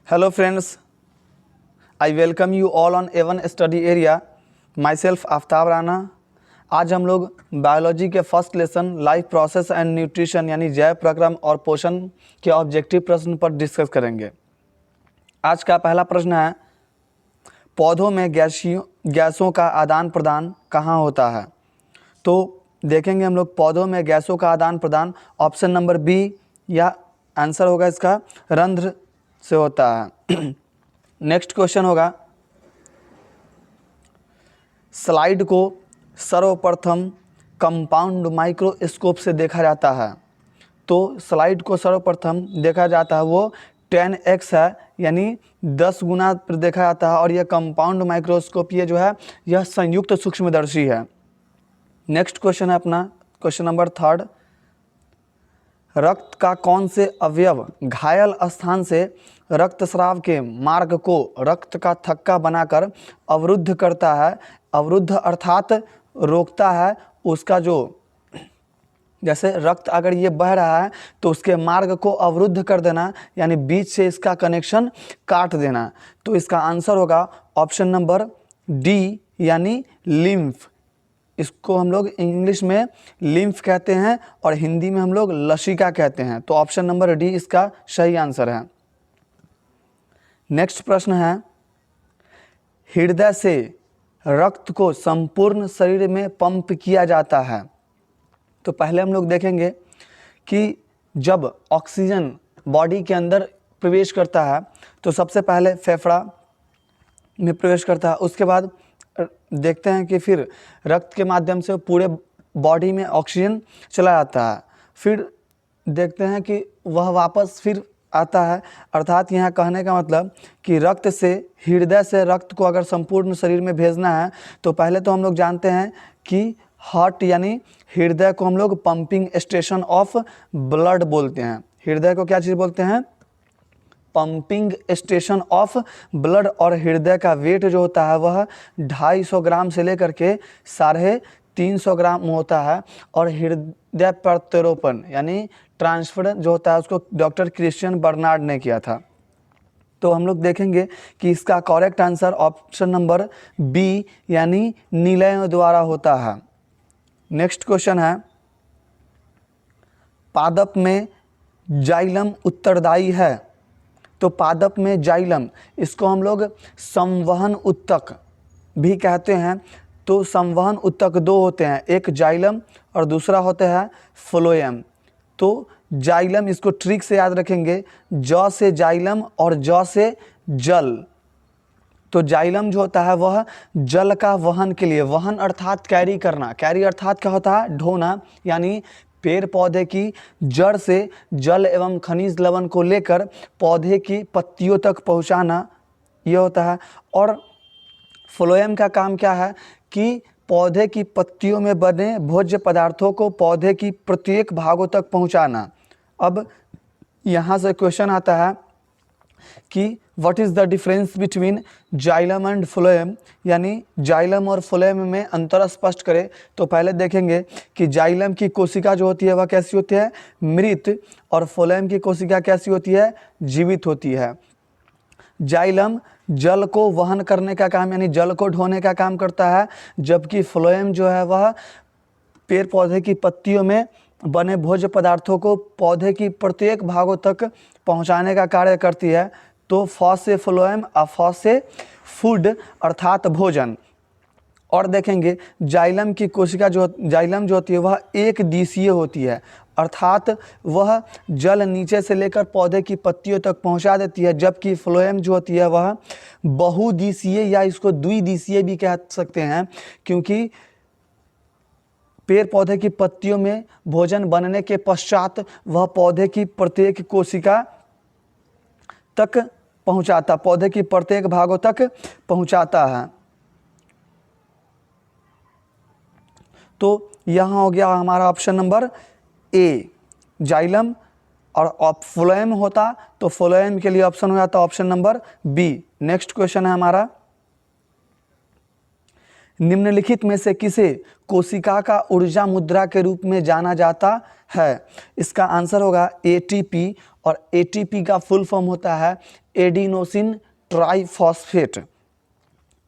Hello friends, I welcome you all on A1 study area. myself Aftab Rana. आज हम लोग biology के first lesson life process and nutrition यानी जैव प्रक्रम और पोषण के ऑब्जेक्टिव प्रश्न पर डिस्कस करेंगे। आज का पहला प्रश्न है, पौधों में गैसों का आदान प्रदान कहाँ होता है? तो देखेंगे हम लोग पौधों में गैसों का आदान प्रदान ऑप्शन नंबर बी या आंसर होगा इसका रंध्र से होता है। नेक्स्ट क्वेश्चन होगा, स्लाइड को सर्वप्रथम कंपाउंड माइक्रोस्कोप से देखा जाता है। तो स्लाइड को सर्वप्रथम देखा जाता है वो 10x है, यानी 10 गुना पर देखा जाता है। और यह कंपाउंड माइक्रोस्कोप ये जो है यह संयुक्त सूक्ष्मदर्शी है। नेक्स्ट क्वेश्चन है अपना क्वेश्चन नंबर 3, रक्त का कौन से अवयव घायल स्थान से रक्तस्राव के मार्ग को रक्त का थक्का बनाकर अवरुद्ध करता है? अवरुद्ध अर्थात रोकता है। उसका जो जैसे रक्त अगर ये बह रहा है तो उसके मार्ग को अवरुद्ध कर देना, यानी बीच से इसका कनेक्शन काट देना। तो इसका आंसर होगा ऑप्शन नंबर डी यानी लिम्फ। इसको हम लोग इंग्लिश में लिम्फ कहते हैं और हिंदी में हम लोग लसिका कहते हैं। तो ऑप्शन नंबर डी इसका सही आंसर है। नेक्स्ट प्रश्न है, हृदय से रक्त को संपूर्ण शरीर में पंप किया जाता है। तो पहले हम लोग देखेंगे कि जब ऑक्सीजन बॉडी के अंदर प्रवेश करता है तो सबसे पहले फेफड़ा में प्रवेश करता है, उसके बाद देखते हैं कि फिर रक्त के माध्यम से पूरे बॉडी में ऑक्सीजन चला जाता है। फिर देखते हैं कि वह वापस फिर आता है। अर्थात यहाँ कहने का मतलब कि रक्त से हृदय से रक्त को अगर संपूर्ण शरीर में भेजना है तो पहले तो हम लोग जानते हैं कि हार्ट यानी हृदय को हम लोग पंपिंग स्टेशन ऑफ ब्लड बोलते हैं। हृदय को क्या चीज़ बोलते हैं? Pumping station of blood. और हृदय का वेट जो होता है वह 250 ग्राम से लेकर के 350 ग्राम होता है। और हृदय प्रत्यारोपण यानी ट्रांसफर जो होता है उसको डॉक्टर क्रिश्चियन बर्नार्ड ने किया था। तो हम लोग देखेंगे कि इसका correct answer option number B यानी निलय द्वारा होता है। नेक्स्ट क्वेश्चन है, पादप में जाइलम उत्तरदायी है। तो पादप में जाइलम, इसको हम लोग संवहन उत्तक भी कहते हैं। तो संवहन उत्तक दो होते हैं, एक जाइलम और दूसरा होता है फ्लोएम। तो जाइलम, इसको ट्रिक से याद रखेंगे, ज से जाइलम और ज से जल। तो जाइलम जो होता है वह जल का वहन के लिए, वहन अर्थात कैरी करना, कैरी अर्थात क्या होता है? ढोना। यानी पेड़ पौधे की जड़ से जल एवं खनिज लवण को लेकर पौधे की पत्तियों तक पहुंचाना, यह होता है। और फ्लोएम का काम क्या है कि पौधे की पत्तियों में बने भोज्य पदार्थों को पौधे की प्रत्येक भागों तक पहुंचाना। अब यहाँ से क्वेश्चन आता है कि what is the difference between xylem and phloem, यानी जाइलम और फ्लोएम में अंतर स्पष्ट करें। तो पहले देखेंगे कि जाइलम की कोशिका जो होती है वह कैसी होती है? मृत। और फ्लोएम की कोशिका कैसी होती है? जीवित होती है। जाइलम जल को वहन करने का काम यानी जल को ढोने का काम करता है, जबकि फ्लोएम जो है वह पेड़ पौधे की पत्तियों में बने भोज्य पदार्थों को पौधे की प्रत्येक भागों तक पहुंचाने का कार्य करती है। तो फ से फ्लोएम और फ से फूड अर्थात भोजन। और देखेंगे जाइलम की कोशिका जो जाइलम जो होती है वह एक दिशीय होती है, अर्थात वह जल नीचे से लेकर पौधे की पत्तियों तक पहुंचा देती है, जबकि फ्लोएम जो होती है वह बहुदिशीय या इसको द्विदिशीय भी कह सकते हैं, क्योंकि पेड़ पौधे की पत्तियों में भोजन बनने के पश्चात वह पौधे की प्रत्येक कोशिका तक पहुंचाता, पौधे की प्रत्येक भागों तक पहुंचाता है। तो यहाँ हो गया हमारा ऑप्शन नंबर ए जाइलम, और फ्लोएम होता तो फ्लोएम के लिए ऑप्शन हो जाता option number B. Next question है हमारा, निम्नलिखित में से किसे कोशिका का ऊर्जा मुद्रा के रूप में जाना जाता है? इसका आंसर होगा एटीपी, और एटीपी का फुल फॉर्म होता है एडिनोसिन ट्राइफॉस्फेट।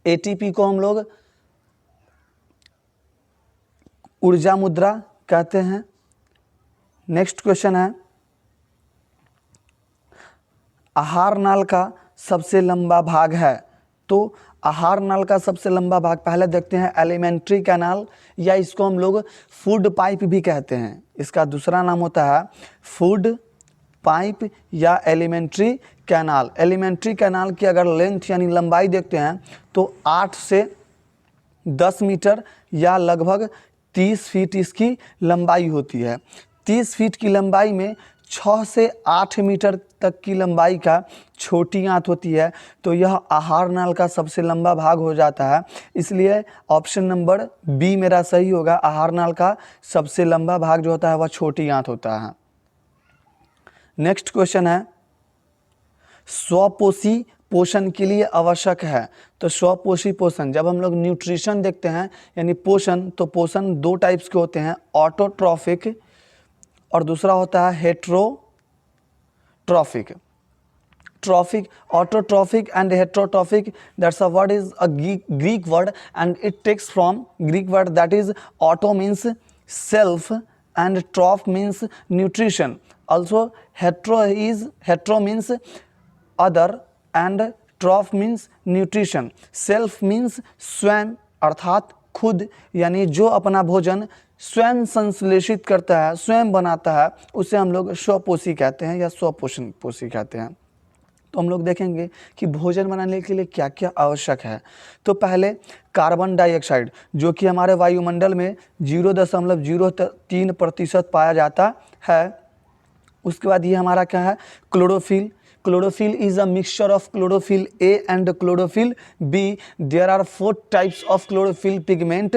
एटीपी को हम लोग ऊर्जा मुद्रा कहते हैं। नेक्स्ट क्वेश्चन है, आहार नाल का सबसे लंबा भाग है। तो आहार नाल का सबसे लंबा भाग पहले देखते हैं, एलिमेंट्री कैनाल, या इसको हम लोग फूड पाइप भी कहते हैं। इसका दूसरा नाम होता है फूड पाइप या एलिमेंट्री कैनाल। एलिमेंट्री कैनाल की अगर लेंथ यानी लंबाई देखते हैं तो 8 से 10 मीटर या लगभग 30 फीट इसकी लंबाई होती है। 30 फीट की लंबाई में 6 से 8 मीटर तक की लंबाई का छोटी आंत होती है। तो यह आहार नाल का सबसे लंबा भाग हो जाता है। इसलिए ऑप्शन नंबर बी मेरा सही होगा। आहार नाल का सबसे लंबा भाग जो होता है वह छोटी आंत होता है। नेक्स्ट क्वेश्चन है, स्वपोषी पोषण के लिए आवश्यक है। तो स्वपोषी पोषण, जब हम लोग न्यूट्रिशन देखते हैं यानी पोषण, तो पोषण 2 टाइप्स के होते हैं, ऑटोट्रॉफिक और दूसरा होता है heterotrophic. Trophic, autotrophic and heterotrophic, that's a word is a Greek word and it takes from Greek word that is auto means self and troph means nutrition. Also hetero means other and troph means nutrition. Self means स्वयं अर्थात खुद, यानी जो अपना भोजन स्वयं संश्लेषित करता है, स्वयं बनाता है, उसे हम लोग स्वपोषी कहते हैं या स्वपोषण पोषी कहते हैं। तो हम लोग देखेंगे कि भोजन बनाने के लिए क्या क्या आवश्यक है। तो पहले कार्बन डाइऑक्साइड, जो कि हमारे वायुमंडल में 0.03% पाया जाता है। उसके बाद ये हमारा क्या है, chlorophyll. Chlorophyll is a mixture of chlorophyll A and chlorophyll B. There are 4 types of chlorophyll pigment.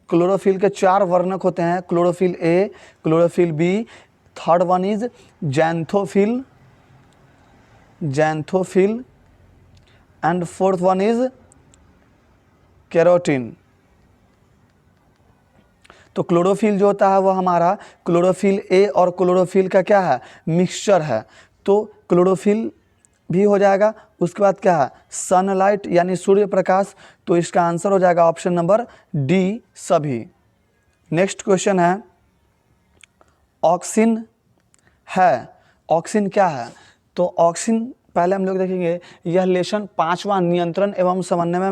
Chlorophyll के 4 वर्णक होते हैं, chlorophyll A, chlorophyll B, third one is xanthophyll and fourth one is carotene. तो chlorophyll जो होता है वो हमारा क्लोरोफिल ए और क्लोरोफिल का क्या है, मिक्सचर है। तो क्लोरोफिल भी हो जाएगा। उसके बाद क्या है, सनलाइट यानी सूर्य प्रकाश। तो इसका आंसर हो जाएगा ऑप्शन नंबर डी, सभी। नेक्स्ट क्वेश्चन है, ऑक्सिन है। ऑक्सिन क्या है? तो ऑक्सिन पहले हम लोग देखेंगे, यह लेसन 5वां नियंत्रण एवं समन्वय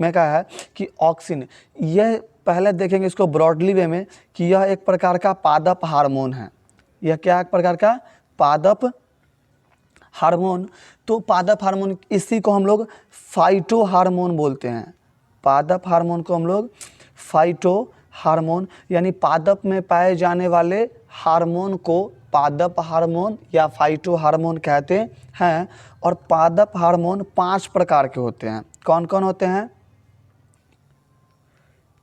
में क्या है कि ऑक्सिन, यह पहले देखेंगे इसको ब्रॉडली वे में कि यह एक प्रकार का पादप हार्मोन है। यह क्या एक प्रकार का पादप हार्मोन। तो पादप हार्मोन, इसी को हम लोग फाइटो हार्मोन बोलते हैं। पादप हार्मोन को हम लोग फाइटो हार्मोन यानी पादप में पाए जाने वाले हार्मोन को पादप हार्मोन या फाइटो हार्मोन कहते हैं। और पादप हार्मोन 5 प्रकार के होते हैं। कौन कौन होते हैं?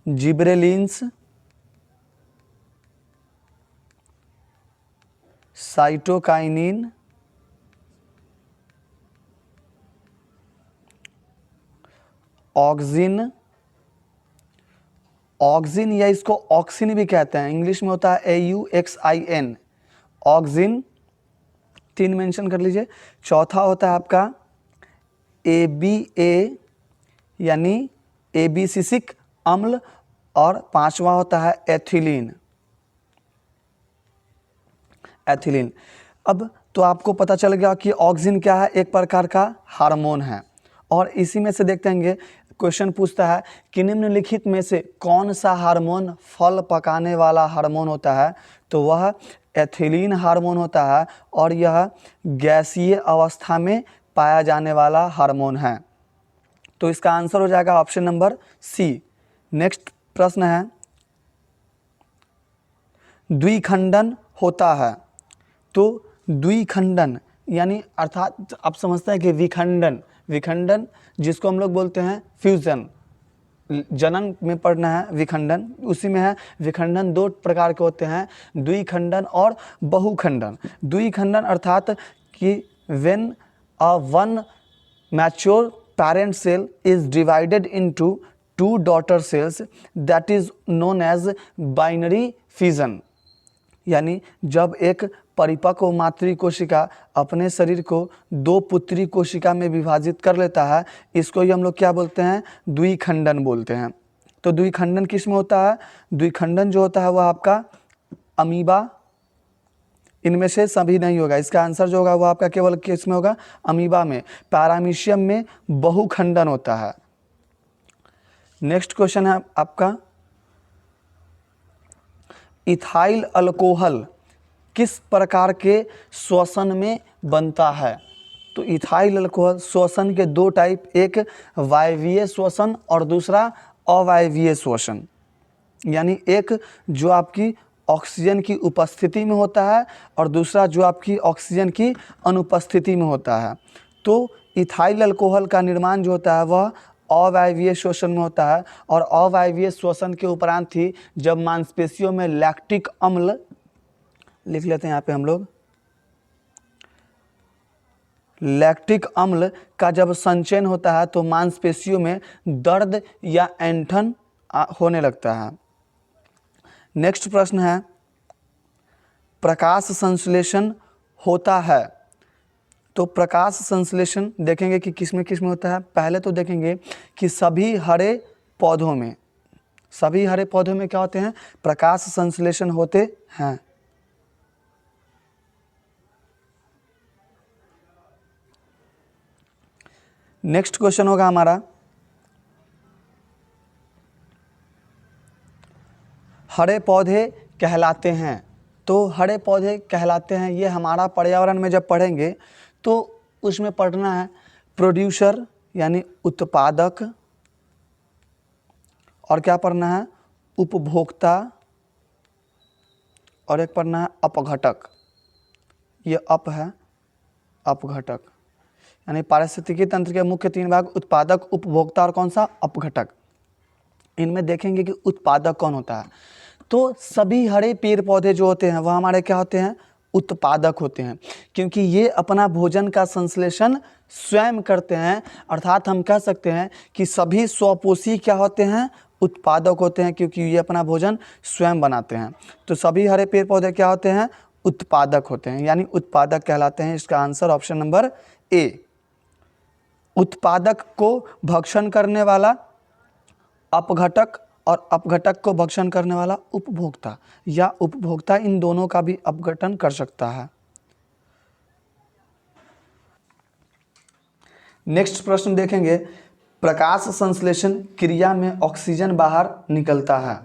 जिब्रेलिन्स, साइटोकाइनिन, ऑक्सिन, ऑक्सिन या इसको ऑक्सिन भी कहते हैं, इंग्लिश में होता है AUXIN, ऑक्सिन 3 मेंशन कर लीजिए। चौथा होता है आपका ABA यानी एबिसिसिक अम्ल, और 5वां होता है एथिलीन। अब तो आपको पता चल गया कि ऑक्सिन क्या है, एक प्रकार का हार्मोन है। और इसी में से देखते हैं, क्वेश्चन पूछता है कि निम्नलिखित में से कौन सा हार्मोन फल पकाने वाला हार्मोन होता है? तो वह एथिलीन हार्मोन होता है और यह गैसीय अवस्था में पाया जाने वाला हार्मोन है। तो इसका आंसर हो जाएगा ऑप्शन नंबर सी। नेक्स्ट प्रश्न है, द्विखंडन होता है। तो द्विखंडन यानी अर्थात आप समझते हैं कि विखंडन जिसको हम लोग बोलते हैं फ्यूजन, जनन में पढ़ना है विखंडन, उसी में है विखंडन। 2 प्रकार के होते हैं, द्विखंडन और बहुखंडन। द्विखंडन अर्थात कि when a one mature parent cell is divided into 2 daughter cells, that is known as binary fission। यानी जब एक परिपक्व मातृ कोशिका अपने शरीर को दो पुत्री कोशिका में विभाजित कर लेता है, इसको ही हम लोग क्या बोलते हैं, द्विखंडन बोलते हैं। तो द्विखंडन किस में होता है, द्विखंडन जो होता है वह आपका अमीबा, इनमें से सभी नहीं होगा, इसका आंसर जो होगा वो आपका केवल किस में होगा, अमीबा में। पैरामीशियम में बहुखंडन होता है। नेक्स्ट क्वेश्चन है आपका, इथाइल अल्कोहल किस प्रकार के श्वसन में बनता है। तो इथाइल अल्कोहल श्वसन के दो टाइप, एक वायवीय श्वसन और दूसरा अवायवीय श्वसन। यानी एक जो आपकी ऑक्सीजन की उपस्थिति में होता है और दूसरा जो आपकी ऑक्सीजन की अनुपस्थिति में होता है। तो इथाइल अल्कोहल का निर्माण जो होता है वह अवायवीय श्वसन में होता है, और अवायवीय श्वसन के उपरांत ही जब मांसपेशियों में लैक्टिक अम्ल, लिख लेते हैं यहाँ पे हम लोग, लैक्टिक अम्ल का जब संचयन होता है तो मांसपेशियों में दर्द या ऐंठन होने लगता है। नेक्स्ट प्रश्न है, प्रकाश संश्लेषण होता है। तो प्रकाश संश्लेषण देखेंगे कि किसमें किसमें होता है। पहले तो देखेंगे कि सभी हरे पौधों में, सभी हरे पौधों में क्या होते हैं, प्रकाश संश्लेषण होते हैं। नेक्स्ट क्वेश्चन होगा हमारा, हरे पौधे कहलाते हैं। तो हरे पौधे कहलाते हैं, ये हमारा पर्यावरण में जब पढ़ेंगे तो उसमें पढ़ना है प्रोड्यूसर यानी उत्पादक, और क्या पढ़ना है, उपभोक्ता, और एक पढ़ना है अपघटक। ये अप है, अपघटक, यानी पारिस्थितिकी तंत्र के मुख्य तीन भाग, उत्पादक, उपभोक्ता और कौन सा, अपघटक। इनमें देखेंगे कि उत्पादक कौन होता है। तो सभी हरे पेड़ पौधे जो होते हैं वह हमारे क्या होते हैं, उत्पादक होते हैं, क्योंकि ये अपना भोजन का संश्लेषण स्वयं करते हैं। अर्थात हम कह सकते हैं कि सभी स्वपोषी क्या होते हैं, उत्पादक होते हैं, क्योंकि ये अपना भोजन स्वयं बनाते हैं। तो सभी हरे पेड़ पौधे क्या होते हैं, उत्पादक होते हैं, यानी उत्पादक कहलाते हैं। इसका आंसर ऑप्शन नंबर ए। उत्पादक को भक्षण करने वाला अपघटक, और अपघटक को भक्षण करने वाला उपभोक्ता, या उपभोक्ता इन दोनों का भी अपघटन कर सकता है। नेक्स्ट प्रश्न देखेंगे, प्रकाश संश्लेषण क्रिया में ऑक्सीजन बाहर निकलता है।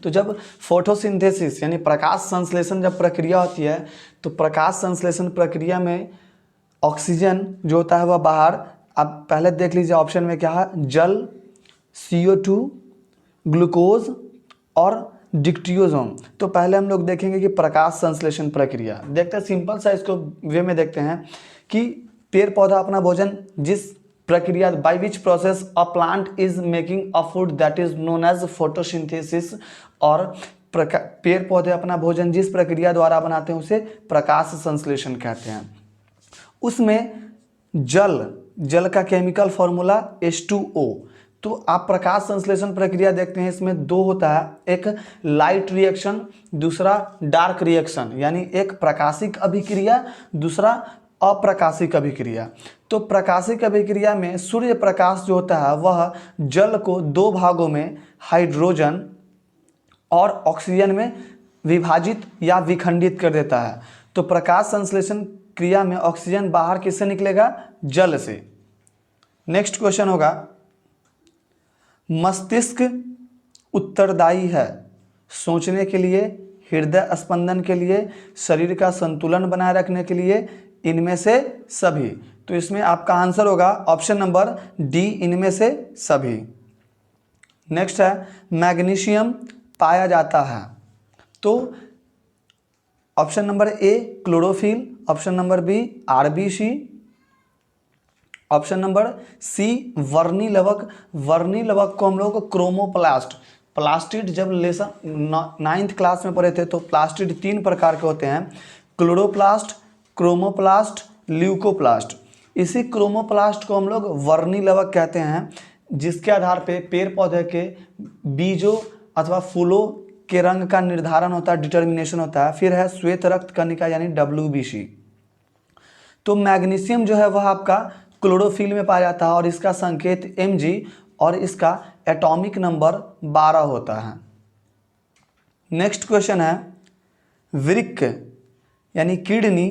तो जब फोटोसिंथेसिस यानी प्रकाश संश्लेषण जब प्रक्रिया होती है, तो प्रकाश संश्लेषण प्रक्रिया में ऑक्सीजन जो होता है वह बाहर, अब पहले देख लीजिए ऑप्शन में क्या है, जल, CO2, ग्लूकोज और डिक्टियोसोम। तो पहले हम लोग देखेंगे कि प्रकाश संश्लेषण प्रक्रिया देखते हैं, सिंपल सा इसको वे में देखते हैं कि पेड़ पौधा अपना भोजन जिस प्रक्रिया, by which process a plant is making a food that is known as photosynthesis, और पेड़ पौधे अपना भोजन जिस प्रक्रिया द्वारा बनाते हैं उसे प्रकाश संश्लेषण कहते हैं। उसमें जल का केमिकल फॉर्मूला H2O। तो आप प्रकाश संश्लेषण प्रक्रिया देखते हैं, इसमें दो होता है, एक लाइट रिएक्शन, दूसरा डार्क रिएक्शन, यानी एक प्रकाशिक अभिक्रिया, दूसरा अप्रकाशिक अभिक्रिया। तो प्रकाशिक अभिक्रिया में सूर्य प्रकाश जो होता है वह जल को दो भागों में, हाइड्रोजन और ऑक्सीजन में विभाजित या विखंडित कर देता है। तो प्रकाश संश्लेषण क्रिया में ऑक्सीजन बाहर किससे निकलेगा, जल से। नेक्स्ट क्वेश्चन होगा, मस्तिष्क उत्तरदायी है सोचने के लिए, हृदय स्पंदन के लिए, शरीर का संतुलन बनाए रखने के लिए, इनमें से सभी। तो इसमें आपका आंसर होगा ऑप्शन नंबर डी, इनमें से सभी। नेक्स्ट है, मैग्नीशियम पाया जाता है। तो option number A chlorophyll, option number B RBC, option number C वर्णी लवक। वर्णी लवक को हम लोग क्रोमोप्लास्ट, प्लास्टिड जब लेसन 9th क्लास में पढ़े थे तो प्लास्टिड 3 प्रकार के होते हैं, क्लोरोप्लास्ट, क्रोमोप्लास्ट, ल्यूकोप्लास्ट। इसी क्रोमोप्लास्ट को हम लोग वर्णी लवक कहते हैं, जिसके आधार पे पेड़ पौधे के बीजों अथवा फूलों के रंग का निर्धारण होता है, डिटर्मिनेशन होता है। फिर है श्वेत रक्त कणिका यानी WBC। तो मैग्नीशियम जो है वह आपका क्लोरोफिल में पाया जाता है और इसका संकेत Mg और इसका एटॉमिक नंबर 12 होता है। नेक्स्ट क्वेश्चन है वृक्क यानी किडनी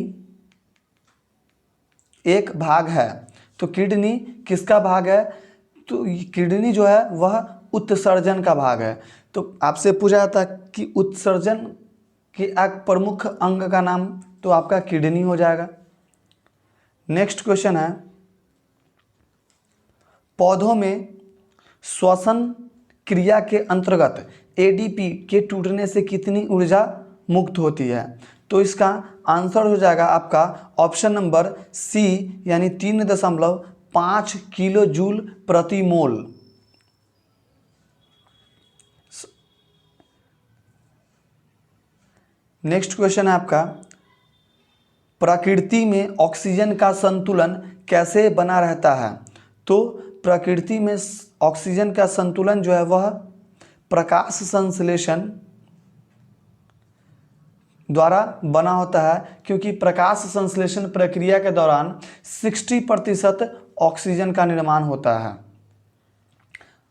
एक भाग है, तो किडनी किसका भाग है? तो किडनी जो है वह उत्सर्जन का भाग है। तो आपसे पूछा जाता है कि उत्सर्जन के एक प्रमुख अंग का नाम, तो आपका किडनी हो जाएगा। नेक्स्ट क्वेश्चन है पौधों में श्वसन क्रिया के अंतर्गत ADP के टूटने से कितनी ऊर्जा मुक्त होती है? तो इसका आंसर हो जाएगा आपका ऑप्शन नंबर C यानी 3.5 किलो जूल प्रति मोल। नेक्स्ट क्वेश्चन है आपका प्रकृति में ऑक्सीजन का संतुलन कैसे बना रहता है? तो प्रकृति में ऑक्सीजन का संतुलन जो है वह प्रकाश संश्लेषण द्वारा बना होता है, क्योंकि प्रकाश संश्लेषण प्रक्रिया के दौरान 60% ऑक्सीजन का निर्माण होता है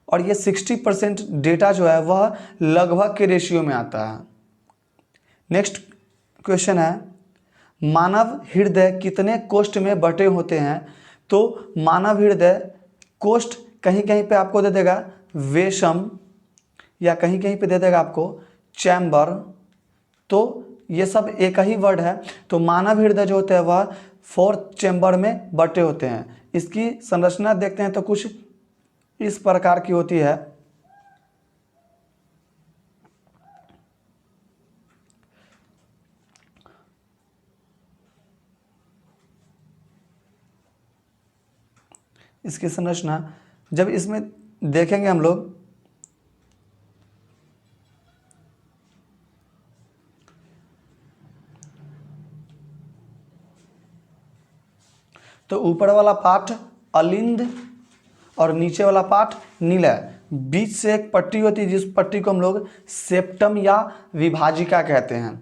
और ये 60% डेटा जो है वह लगभग के रेशियो में आता है। नेक्स्ट क्वेश्चन है मानव हृदय कितने कोष्ठ में बटे होते हैं? तो मानव हृदय कोष्ठ कहीं कहीं पे आपको दे देगा वेशम या कहीं कहीं पे दे देगा आपको चैम्बर, तो ये सब एक ही वर्ड है। तो मानव हृदय जो होते हैं वह 4 चैम्बर में बटे होते हैं। इसकी संरचना देखते हैं तो कुछ इस प्रकार की होती है। इसकी संरचना जब इसमें देखेंगे हम लोग तो ऊपर वाला पार्ट अलिंद और नीचे वाला पार्ट नीला, बीच से एक पट्टी होती है जिस पट्टी को हम लोग सेप्टम या विभाजिका कहते हैं।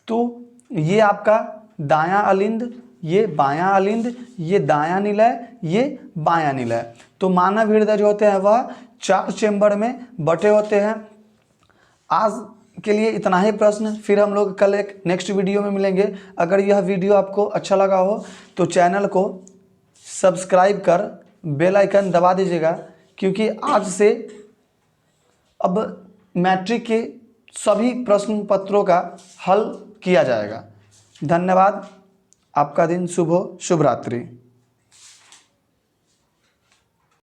तो ये आपका दायां अलिंद, ये बायां अलिंद, ये दायां निलय, ये बायां निलय। तो मानव हृदय जो होते हैं वह 4 चेम्बर में बटे होते हैं। आज के लिए इतना ही प्रश्न, फिर हम लोग कल एक नेक्स्ट वीडियो में मिलेंगे। अगर यह वीडियो आपको अच्छा लगा हो तो चैनल को सब्सक्राइब कर बेल आइकन दबा दीजिएगा, क्योंकि आज से अब मैट्रिक के सभी प्रश्न पत्रों का हल किया जाएगा। धन्यवाद, आपका दिन शुभ हो, शुभ रात्रि।